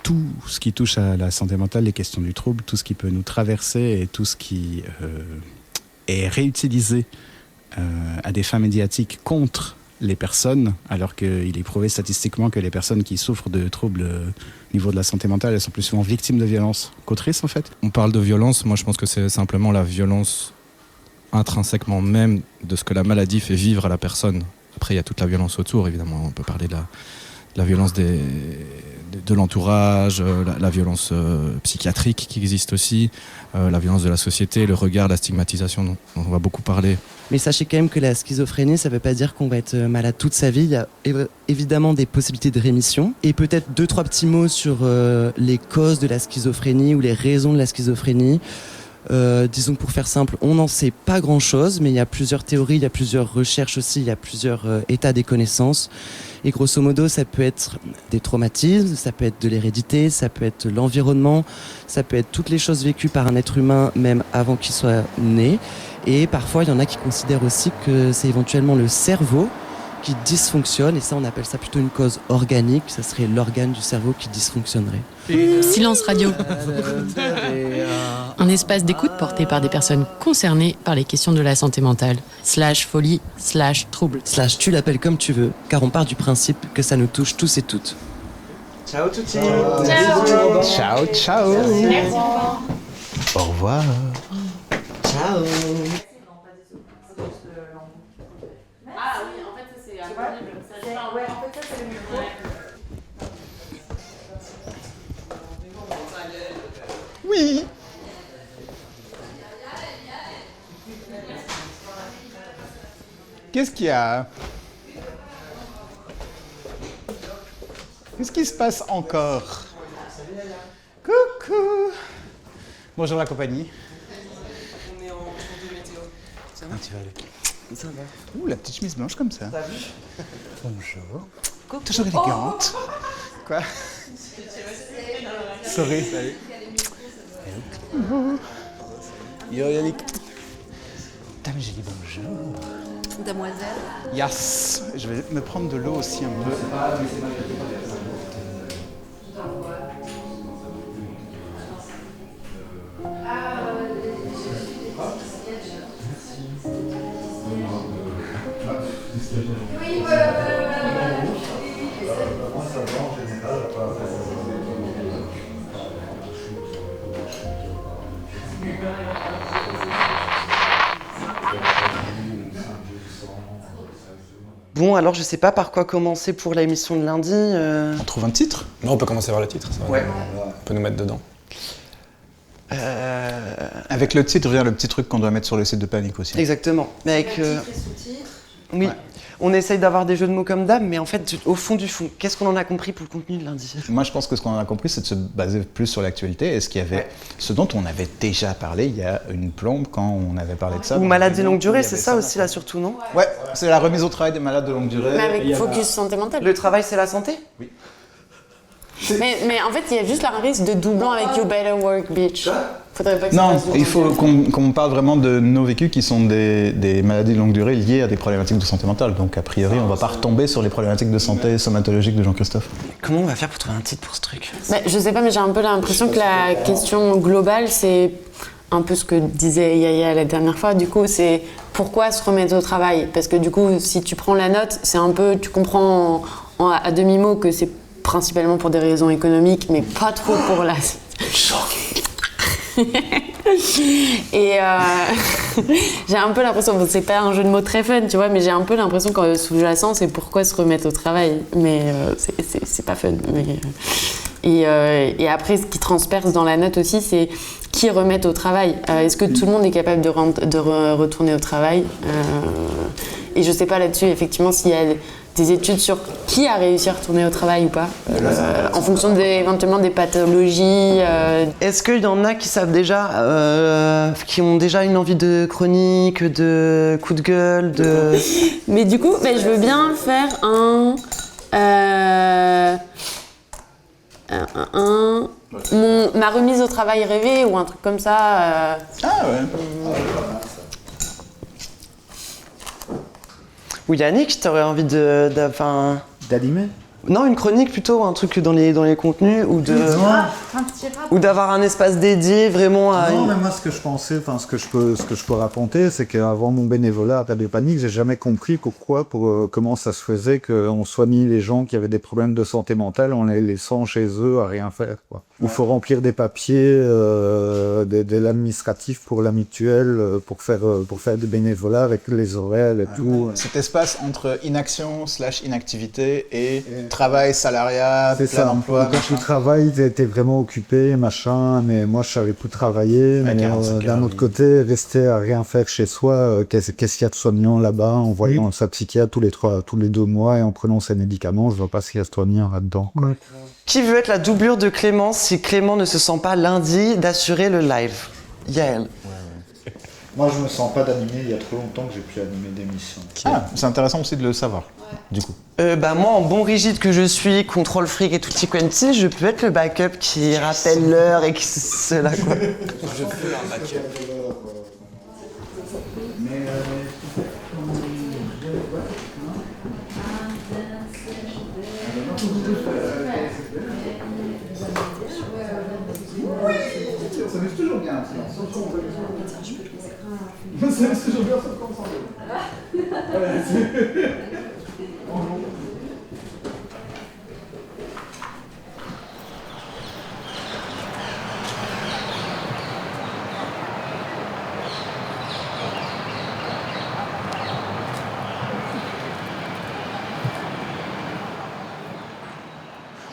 tout ce qui touche à la santé mentale, les questions du trouble, tout ce qui peut nous traverser et tout ce qui est réutilisé à des fins médiatiques contre les personnes, alors qu'il est prouvé statistiquement que les personnes qui souffrent de troubles au niveau de la santé mentale, elles sont plus souvent victimes de violences qu'autrices en fait. On parle de violence, moi je pense que c'est simplement la violence intrinsèquement même de ce que la maladie fait vivre à la personne. Après il y a toute la violence autour évidemment, on peut parler de la violence de l'entourage, la violence psychiatrique qui existe aussi, la violence de la société, le regard, la stigmatisation dont on va beaucoup parler. Mais sachez quand même que la schizophrénie, ça ne veut pas dire qu'on va être malade toute sa vie. Il y a évidemment des possibilités de rémission. Et peut-être 2-3 petits mots sur les causes de la schizophrénie ou les raisons de la schizophrénie. Disons que pour faire simple, on n'en sait pas grand-chose, mais il y a plusieurs théories, il y a plusieurs recherches aussi, il y a plusieurs états des connaissances. Et grosso modo, ça peut être des traumatismes, ça peut être de l'hérédité, ça peut être l'environnement, ça peut être toutes les choses vécues par un être humain même avant qu'il soit né. Et parfois, il y en a qui considèrent aussi que c'est éventuellement le cerveau qui dysfonctionne, et ça on appelle ça plutôt une cause organique, ça serait l'organe du cerveau qui dysfonctionnerait. Silence radio. Un espace d'écoute porté par des personnes concernées par les questions de la santé mentale. /folie, /trouble. / tu l'appelles comme tu veux, car on part du principe que ça nous touche tous et toutes. Ciao tutti. Ciao. Ciao, ciao. Merci. Au revoir. Ciao. Ah oui, en fait, ça c'est incroyable. Ouais, en fait, ça c'est le micro. Oui. Qu'est-ce qu'il y a? Qu'est-ce qui se passe encore? Coucou. Bonjour la compagnie. On est en tour de météo. Ça va? Tu vas aller. Ça va. Ouh, la petite chemise blanche comme ça. T'as vu? Bonjour. Coucou. Toujours élégante. Quoi? Sorry. Salut. Yo, Yannick. Dame, j'ai dit bonjour. Demoiselle. Yes. Je vais me prendre de l'eau aussi un peu. Bon, alors je sais pas par quoi commencer pour la émission de lundi. On trouve un titre? Non, on peut commencer par le titre, ça va. Ouais. On peut nous mettre dedans. Avec le titre vient le petit truc qu'on doit mettre sur le site de Panique aussi. Exactement. Mais avec, oui, ouais. On essaye d'avoir des jeux de mots comme d'hab, mais en fait, au fond du fond, qu'est-ce qu'on en a compris pour le contenu de lundi? Moi, je pense que ce qu'on en a compris, c'est de se baser plus sur l'actualité et ce dont on avait déjà parlé il y a une plombe quand on avait parlé de ça. Ou maladie longue durée, c'est ça aussi là surtout, non? Ouais, c'est la remise au travail des malades de longue durée. Mais avec focus santé mentale. Le travail, c'est la santé? Oui. Mais en fait, il y a juste un risque de doublant avec You Better Work, bitch. Faudrait pas que ça Non, fasse il faut qu'on parle vraiment de nos vécus qui sont des maladies de longue durée liées à des problématiques de santé mentale. Donc, a priori, on ne va pas retomber sur les problématiques de santé somatologique de Jean-Christophe. Comment on va faire pour trouver un titre pour ce truc? Je sais pas, mais j'ai un peu l'impression que la question globale, c'est un peu ce que disait Yaya la dernière fois. Du coup, c'est pourquoi se remettre au travail? Parce que du coup, si tu prends la note, c'est un peu, tu comprends à demi-mot que c'est principalement pour des raisons économiques, mais pas trop pour la... Et j'ai un peu l'impression, bon, c'est pas un jeu de mots très fun, tu vois, mais j'ai un peu l'impression que sous-jacent, c'est pourquoi se remettre au travail. Mais c'est pas fun. Et après, ce qui transperce dans la note aussi, c'est qui remettre au travail. Est-ce que tout le monde est capable de retourner au travail? Et je sais pas là-dessus, effectivement, s'il y a des études sur qui a réussi à retourner au travail ou pas, en fonction éventuellement des pathologies. Est-ce qu'il y en a qui savent déjà, qui ont déjà une envie de chronique, de coup de gueule, de... Mais du coup, je veux bien faire ma remise au travail rêvée ou un truc comme ça. Ah ouais. Ou Yannick, t'aurais envie d'animer? Non, une chronique plutôt, un truc dans les contenus ou d'avoir un espace dédié vraiment à. Non, mais moi ce que je pensais, ce que je peux raconter, c'est qu'avant mon bénévolat à Radio Panique, j'ai jamais compris comment ça se faisait qu'on soignait les gens qui avaient des problèmes de santé mentale en les laissant chez eux à rien faire, quoi. Il faut remplir des papiers, de l'administratif pour la mutuelle, pour faire du bénévolat avec les horaires et tout. Cet espace entre inaction/inactivité et travail, salariat, C'est plein ça. emploi. Quand tu travailles, t'es vraiment occupé, machin, mais moi je savais plus travailler. Ouais, Mais 45 d'un heures, autre côté, rester à rien faire chez soi, qu'est-ce qu'il y a de soignant là-bas, en voyant sa psychiatre tous les 2 mois et en prenant ses médicaments, je vois pas ce qu'il y a de soignant là-dedans. Ouais. Qui veut être la doublure de Clément si Clément ne se sent pas lundi d'assurer le live? Yael. Moi je me sens pas d'animer, il y a trop longtemps que j'ai pu animer d'émissions. Ah, c'est intéressant aussi de le savoir, du coup. Moi, en bon rigide que je suis, contrôle fric et tutti quanti, je peux être le backup qui rappelle l'heure et qui cela quoi. Je fais un backup. Ça met toujours bien, ça met toujours bien,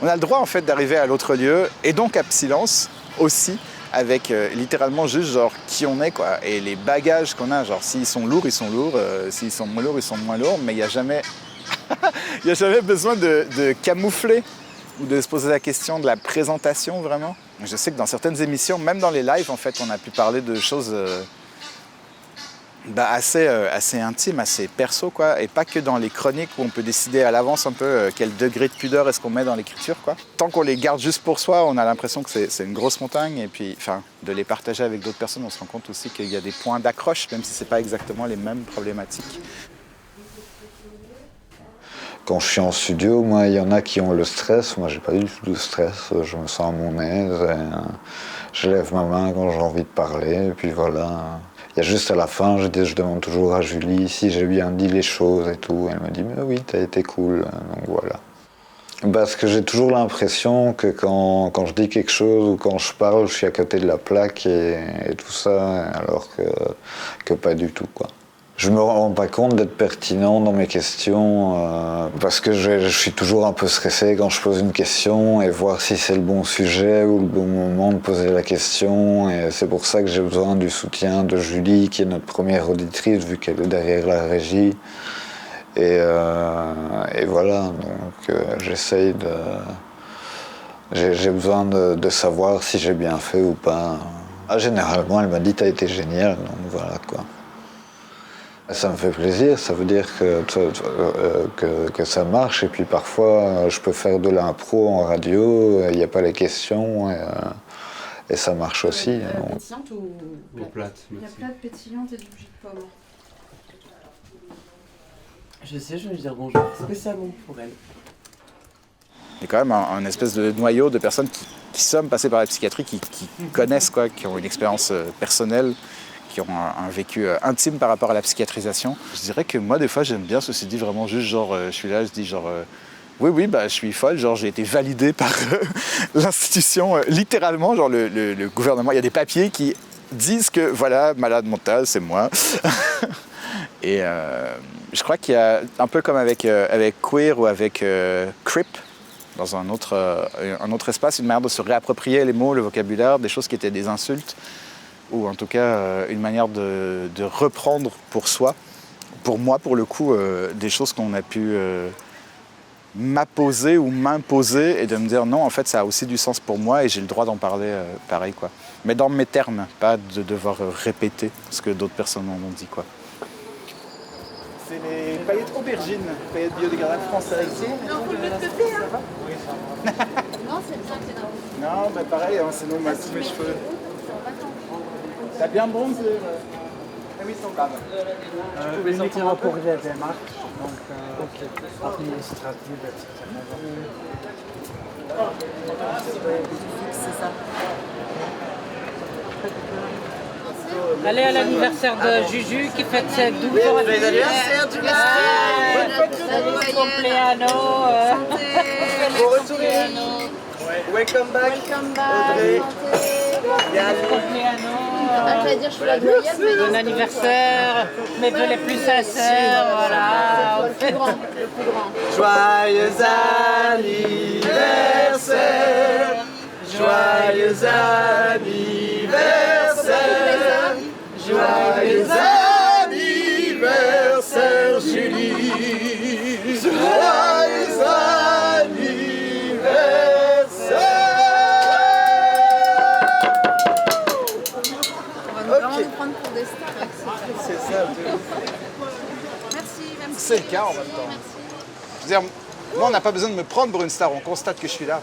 On a le droit en fait d'arriver à l'autre lieu et donc à Psylance aussi avec littéralement juste genre qui on est quoi et les bagages qu'on a, genre s'ils sont lourds, s'ils sont moins lourds, ils sont moins lourds, mais il n'y a jamais il y a jamais besoin de camoufler ou de se poser la question de la présentation vraiment. Je sais que dans certaines émissions, même dans les lives en fait, on a pu parler de choses assez intime, assez perso quoi, et pas que dans les chroniques où on peut décider à l'avance un peu quel degré de pudeur est-ce qu'on met dans l'écriture quoi. Tant qu'on les garde juste pour soi, on a l'impression que c'est une grosse montagne et puis de les partager avec d'autres personnes, on se rend compte aussi qu'il y a des points d'accroche même si c'est pas exactement les mêmes problématiques. Quand je suis en studio, moi, il y en a qui ont le stress. Moi, j'ai pas du tout de stress. Je me sens à mon aise. Je lève ma main quand j'ai envie de parler. Et puis voilà. Il y a juste à la fin, je demande toujours à Julie si j'ai bien dit les choses et tout. Elle me dit, mais oui, t'as été cool. Donc voilà. Parce que j'ai toujours l'impression que quand je dis quelque chose ou quand je parle, je suis à côté de la plaque et tout ça, alors que pas du tout, quoi. Je me rends pas compte d'être pertinent dans mes questions parce que je suis toujours un peu stressé quand je pose une question et voir si c'est le bon sujet ou le bon moment de poser la question. Et c'est pour ça que j'ai besoin du soutien de Julie, qui est notre première auditrice, vu qu'elle est derrière la régie. Et voilà, donc j'essaye de... J'ai besoin de savoir si j'ai bien fait ou pas. Généralement, elle m'a dit « t'as été génial », donc voilà quoi. Ça me fait plaisir, ça veut dire que ça marche et puis parfois je peux faire de l'impro en radio, il n'y a pas les questions et ça marche aussi. Pétillante ou plate? Il y a plate, pétillante et du jus de pomme. Je sais, je vais lui dire bonjour, spécialement pour elle. Il y a quand même un espèce de noyau de personnes qui sont passées par la psychiatrie, qui connaissent quoi, qui ont une expérience personnelle, qui ont un vécu intime par rapport à la psychiatrisation. Je dirais que moi, des fois, j'aime bien, ceci dit, vraiment juste genre, je suis là, je dis genre, oui, bah, je suis folle, genre, j'ai été validée par l'institution, littéralement, genre le gouvernement. Il y a des papiers qui disent que, voilà, malade mentale, c'est moi. Et je crois qu'il y a, un peu comme avec Queer ou avec Crip, dans un autre espace, une manière de se réapproprier les mots, le vocabulaire, des choses qui étaient des insultes, ou en tout cas une manière de reprendre pour soi, pour moi pour le coup, des choses qu'on a pu m'apposer ou m'imposer et de me dire non, en fait ça a aussi du sens pour moi et j'ai le droit d'en parler pareil quoi. Mais dans mes termes, pas de devoir répéter ce que d'autres personnes m'ont dit quoi. C'est les paillettes aubergines, paillettes biodégradables françaises. Non, faut le mettre de côté, hein. Oui, ça va. Non, c'est ça qui est dans le... Non, mais pareil, hein, sinon moi tous mes cheveux. T'as bien bronzé. Ah oui, sans grave. Tu pouvais sortir un pour la démarche. Allez à l'anniversaire de Juju qui fête ses 12 ans. Anniversaire du compleanno. Bon retour. Welcome back. Audrey. Je vais dire, je suis la doyenne, mais Bon anniversaire, mes vœux les plus sincères, voilà. le plus grand. Joyeux anniversaire. Joyeux anniversaire. Joyeux anniversaire, Julie. Joyeux On va vraiment nous prendre pour des stars avec ces trucs. C'est ça. Merci. C'est le cas en même temps. Je veux dire, moi, on n'a pas besoin de me prendre pour une star, on constate que je suis là.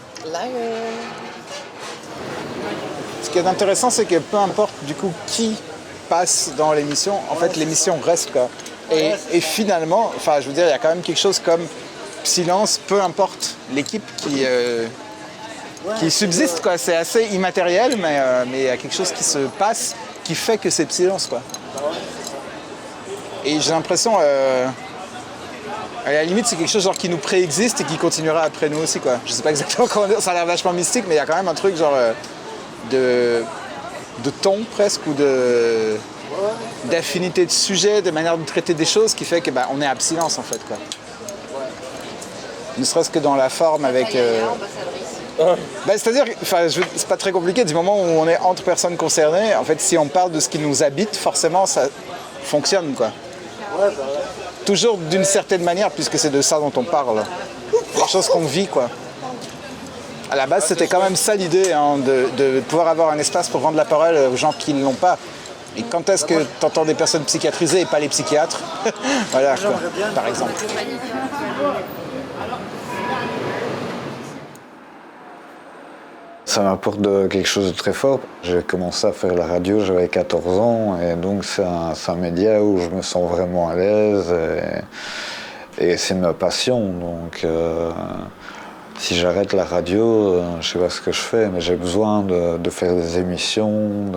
Ce qui est intéressant, c'est que peu importe du coup qui passe dans l'émission, en fait, l'émission reste quoi. Et finalement, enfin, je veux dire, il y a quand même quelque chose comme silence, peu importe l'équipe qui subsiste quoi. C'est assez immatériel, mais il y a quelque chose qui se passe qui fait que c'est silence quoi. Et j'ai l'impression, à la limite, c'est quelque chose genre qui nous préexiste et qui continuera après nous aussi quoi. Je sais pas exactement comment dire, ça a l'air vachement mystique, mais il y a quand même un truc genre de ton presque ou d'affinité de sujet, de manière de traiter des choses qui fait que on est abstinence en fait quoi. Ne serait-ce que dans la forme avec. C'est-à-dire, c'est pas très compliqué du moment où on est entre personnes concernées. En fait, si on parle de ce qui nous habite, forcément, ça fonctionne quoi. Toujours d'une certaine manière, puisque c'est de ça dont on parle. Des choses qu'on vit quoi. À la base, c'était quand même ça l'idée, hein, de pouvoir avoir un espace pour rendre la parole aux gens qui ne l'ont pas. Et quand est-ce que tu entends des personnes psychiatrisées et pas les psychiatres? Voilà, quoi, par exemple. Ça m'apporte quelque chose de très fort. J'ai commencé à faire la radio, j'avais 14 ans, et donc c'est un média où je me sens vraiment à l'aise, et c'est ma passion. Donc si j'arrête la radio, je sais pas ce que je fais, mais j'ai besoin de faire des émissions,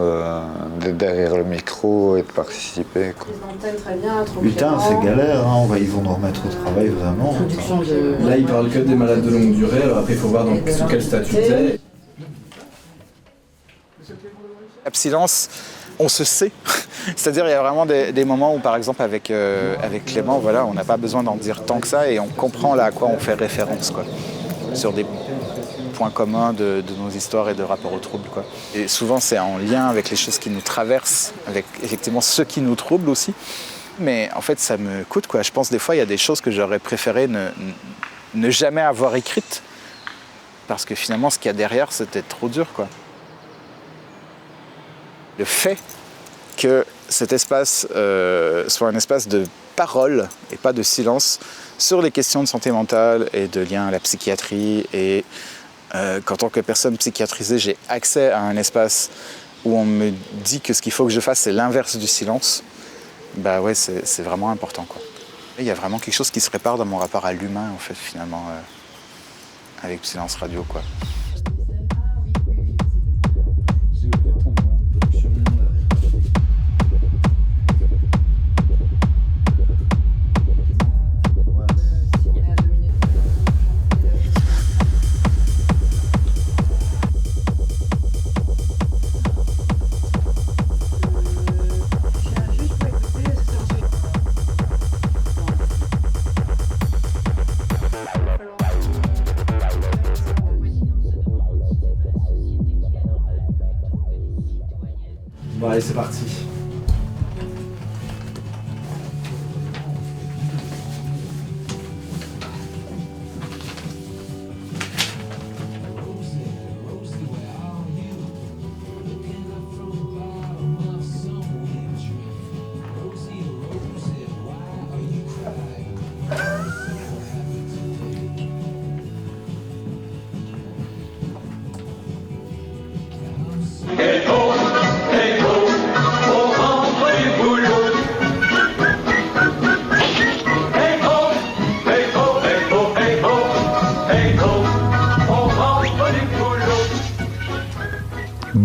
d'être derrière le micro et de participer. Quoi. Les antennes, très bien. Putain, c'est galère, hein. Ils vont nous remettre au travail vraiment. Là, il parle que des malades de longue durée, alors après, il faut voir sous quel statut c'est. Abstinence, on se sait. C'est-à-dire, il y a vraiment des moments où, par exemple, avec Clément, voilà, on n'a pas besoin d'en dire tant que ça et on comprend là à quoi on fait référence, quoi. Sur des points communs de nos histoires et de rapport aux troubles, quoi. Et souvent, c'est en lien avec les choses qui nous traversent, avec effectivement ceux qui nous troublent aussi. Mais en fait, ça me coûte, quoi. Je pense des fois, il y a des choses que j'aurais préféré ne jamais avoir écrites parce que finalement, ce qu'il y a derrière, c'était trop dur, quoi. Le fait que cet espace soit un espace de parole et pas de silence sur les questions de santé mentale et de lien à la psychiatrie. Et qu'en tant que personne psychiatrisée, j'ai accès à un espace où on me dit que ce qu'il faut que je fasse, c'est l'inverse du silence. Bah ouais, c'est vraiment important, quoi. Et il y a vraiment quelque chose qui se répare dans mon rapport à l'humain, en fait, finalement, avec Silence Radio, quoi. Bon, allez, c'est parti.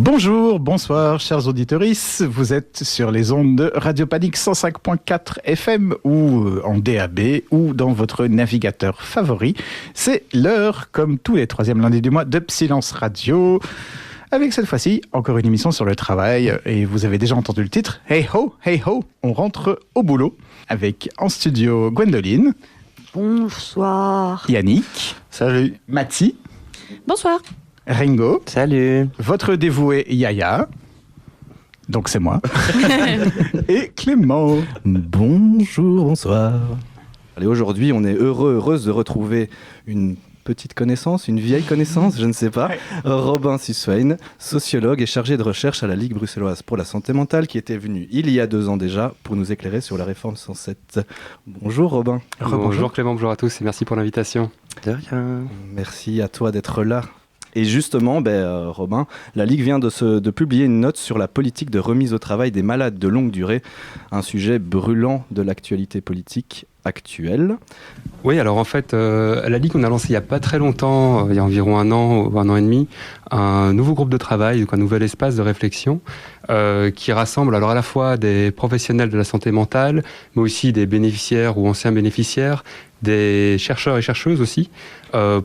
Bonjour, bonsoir, chers auditeurs. Vous êtes sur les ondes de Radio Panique 105.4 FM ou en DAB ou dans votre navigateur favori. C'est l'heure, comme tous les troisièmes lundis du mois, de Silence Radio. Avec cette fois-ci, encore une émission sur le travail. Et vous avez déjà entendu le titre. Hey ho, on rentre au boulot. Avec en studio Gwendoline. Bonsoir. Yannick. Salut. Mathie. Bonsoir. Ringo. Salut. Votre dévoué Yaya. Donc c'est moi. Et Clément. Bonjour, bonsoir. Allez, aujourd'hui, on est heureuse de retrouver une petite connaissance, une vieille connaissance, je ne sais pas. Robin Suswein, sociologue et chargé de recherche à la Ligue bruxelloise pour la santé mentale, qui était venu il y a 2 ans déjà pour nous éclairer sur la réforme 107. Bonjour Robin. Bonjour Clément, bonjour à tous et merci pour l'invitation. De rien. Merci à toi d'être là. Et justement, Robin, la Ligue vient de publier une note sur la politique de remise au travail des malades de longue durée, un sujet brûlant de l'actualité politique actuelle. Oui, alors en fait, à la Ligue, on a lancé il n'y a pas très longtemps, il y a environ 1 an ou 1 an et demi, un nouveau groupe de travail, donc un nouvel espace de réflexion qui rassemble alors à la fois des professionnels de la santé mentale, mais aussi des bénéficiaires ou anciens bénéficiaires, des chercheurs et chercheuses aussi,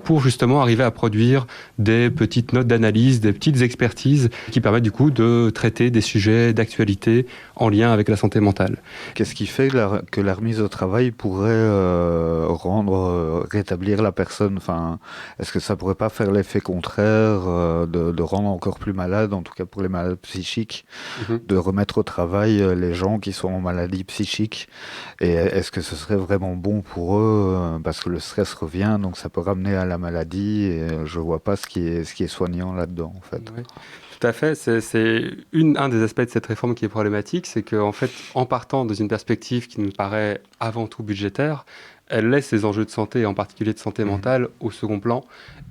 pour justement arriver à produire des petites notes d'analyse, des petites expertises qui permettent du coup de traiter des sujets d'actualité en lien avec la santé mentale. Qu'est-ce qui fait que la remise au travail pourrait rétablir la personne? Enfin, est-ce que ça pourrait pas faire l'effet contraire de rendre encore plus malade, en tout cas pour les malades psychiques, de remettre au travail les gens qui sont en maladie psychique? Et est-ce que ce serait vraiment bon pour eux? Parce que le stress revient, donc ça peut ramener à la maladie, et je vois pas ce qui est soignant là-dedans, en fait. Oui. Tout à fait, c'est un des aspects de cette réforme qui est problématique, c'est qu'en fait, en partant dans une perspective qui nous paraît avant tout budgétaire, elle laisse les enjeux de santé, en particulier de santé mentale, au second plan,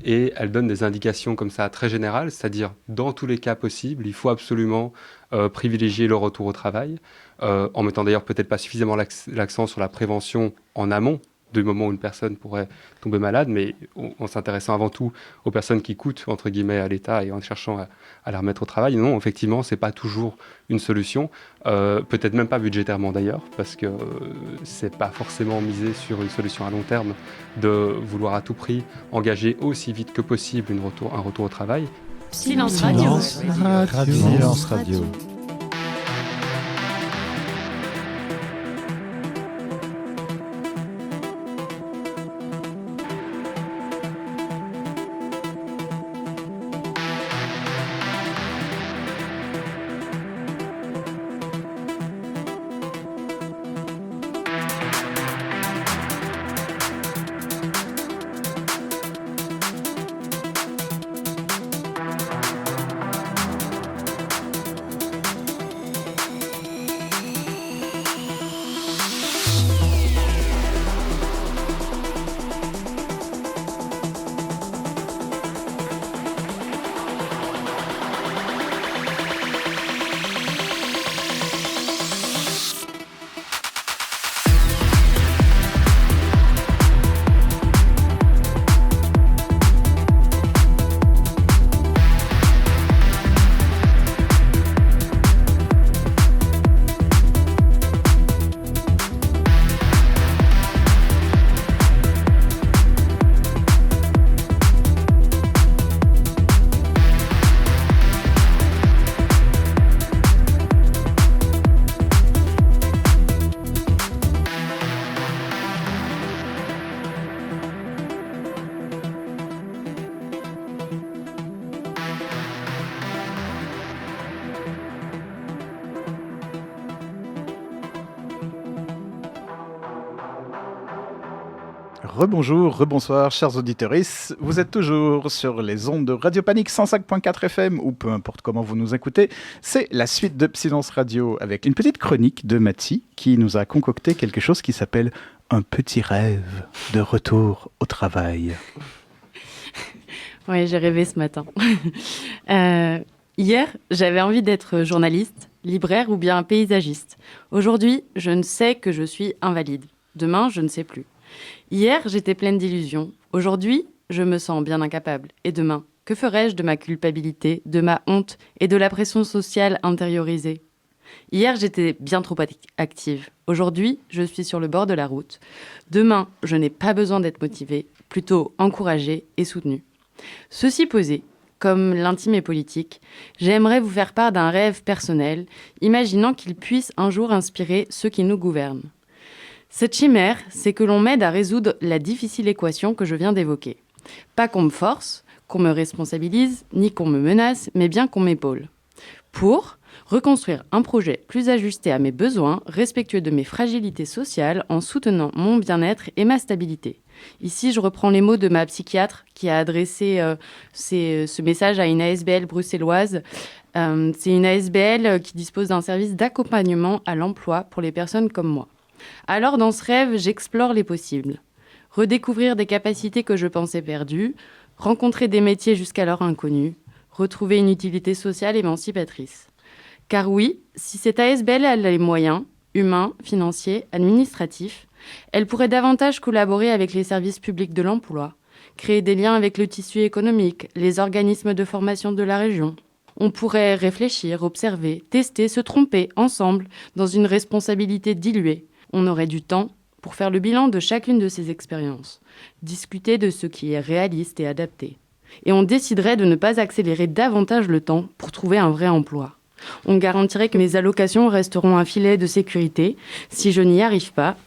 et elle donne des indications comme ça très générales, c'est-à-dire dans tous les cas possibles, il faut absolument privilégier le retour au travail, en mettant d'ailleurs peut-être pas suffisamment l'accent sur la prévention en amont, du moment où une personne pourrait tomber malade, mais en s'intéressant avant tout aux personnes qui coûtent, entre guillemets, à l'État et en cherchant à la remettre au travail. Non, effectivement, c'est pas toujours une solution, peut-être même pas budgétairement d'ailleurs, parce que c'est pas forcément misé sur une solution à long terme de vouloir à tout prix engager aussi vite que possible un retour au travail. Silence Radio. Silence Radio. Rebonjour, rebonsoir, chers auditeurs. Vous êtes toujours sur les ondes de Radio Panique 105.4 FM ou peu importe comment vous nous écoutez. C'est la suite de Silence Radio avec une petite chronique de Mathie qui nous a concocté quelque chose qui s'appelle un petit rêve de retour au travail. Oui, j'ai rêvé ce matin. Hier, j'avais envie d'être journaliste, libraire ou bien paysagiste. Aujourd'hui, je ne sais que je suis invalide. Demain, je ne sais plus. Hier, j'étais pleine d'illusions. Aujourd'hui, je me sens bien incapable. Et demain, Que ferais-je de ma culpabilité, de ma honte et de la pression sociale intériorisée ? Hier, j'étais bien trop active. Aujourd'hui, je suis sur le bord de la route. Demain, je n'ai pas besoin d'être motivée, plutôt encouragée et soutenue. Ceci posé, comme l'intime est politique, j'aimerais vous faire part d'un rêve personnel, imaginant qu'il puisse un jour inspirer ceux qui nous gouvernent. Cette chimère, c'est que l'on m'aide à résoudre la difficile équation que je viens d'évoquer. Pas qu'on me force, qu'on me responsabilise, ni qu'on me menace, mais bien qu'on m'épaule. Pour reconstruire un projet plus ajusté à mes besoins, respectueux de mes fragilités sociales, en soutenant mon bien-être et ma stabilité. Ici, je reprends les mots de ma psychiatre qui a adressé ce message à une ASBL bruxelloise. C'est une ASBL qui dispose d'un service d'accompagnement à l'emploi pour les personnes comme moi. Alors, dans ce rêve, j'explore les possibles. Redécouvrir des capacités que je pensais perdues, rencontrer des métiers jusqu'alors inconnus, retrouver une utilité sociale émancipatrice. Car oui, si cette ASBL a les moyens, humains, financiers, administratifs, elle pourrait davantage collaborer avec les services publics de l'emploi, créer des liens avec le tissu économique, les organismes de formation de la région. On pourrait réfléchir, observer, tester, se tromper, ensemble, dans une responsabilité diluée. On aurait du temps pour faire le bilan de chacune de ces expériences, discuter de ce qui est réaliste et adapté. Et on déciderait de ne pas accélérer davantage le temps pour trouver un vrai emploi. On garantirait que mes allocations resteront un filet de sécurité si je n'y arrive pas,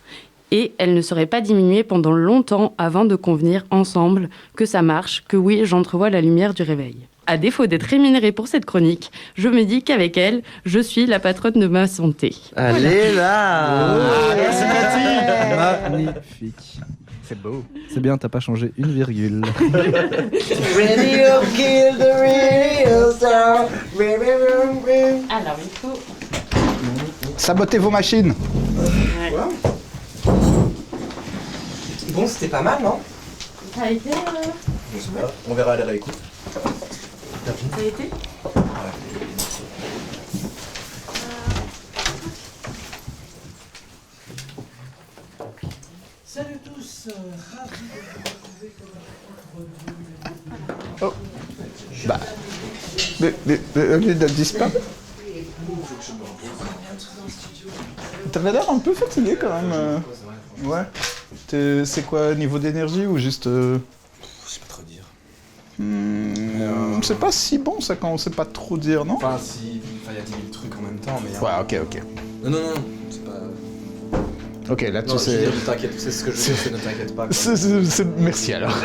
et elles ne seraient pas diminuées pendant longtemps avant de convenir ensemble que ça marche, que oui, j'entrevois la lumière du réveil. À défaut d'être rémunérée pour cette chronique, je me dis qu'avec elle, je suis la patronne de ma santé. Allez là Merci Cathy. Magnifique. C'est beau. C'est bien, t'as pas changé une virgule. Radio kill the radio star. Alors, il faut... Sabotez vos machines. Ouais. Bon, c'était pas mal, non? Ça a été... Je sais pas, on verra à la réécoute. Ça a été Salut tous, ravi de vous retrouver Oh. Bah. Mais disparaît. T'avais l'air un peu fatigué quand même. Ouais. C'est quoi, niveau d'énergie ou juste. Je sais pas trop dire. C'est pas si bon ça quand on sait pas trop dire, non? Enfin, si. Enfin, il y a 10 000 trucs en même temps, mais. Ouais, ok. Non, c'est pas. Ok, là tu Non, sais. t'inquiète, tu sais ce que je veux, ne t'inquiète pas. Merci alors.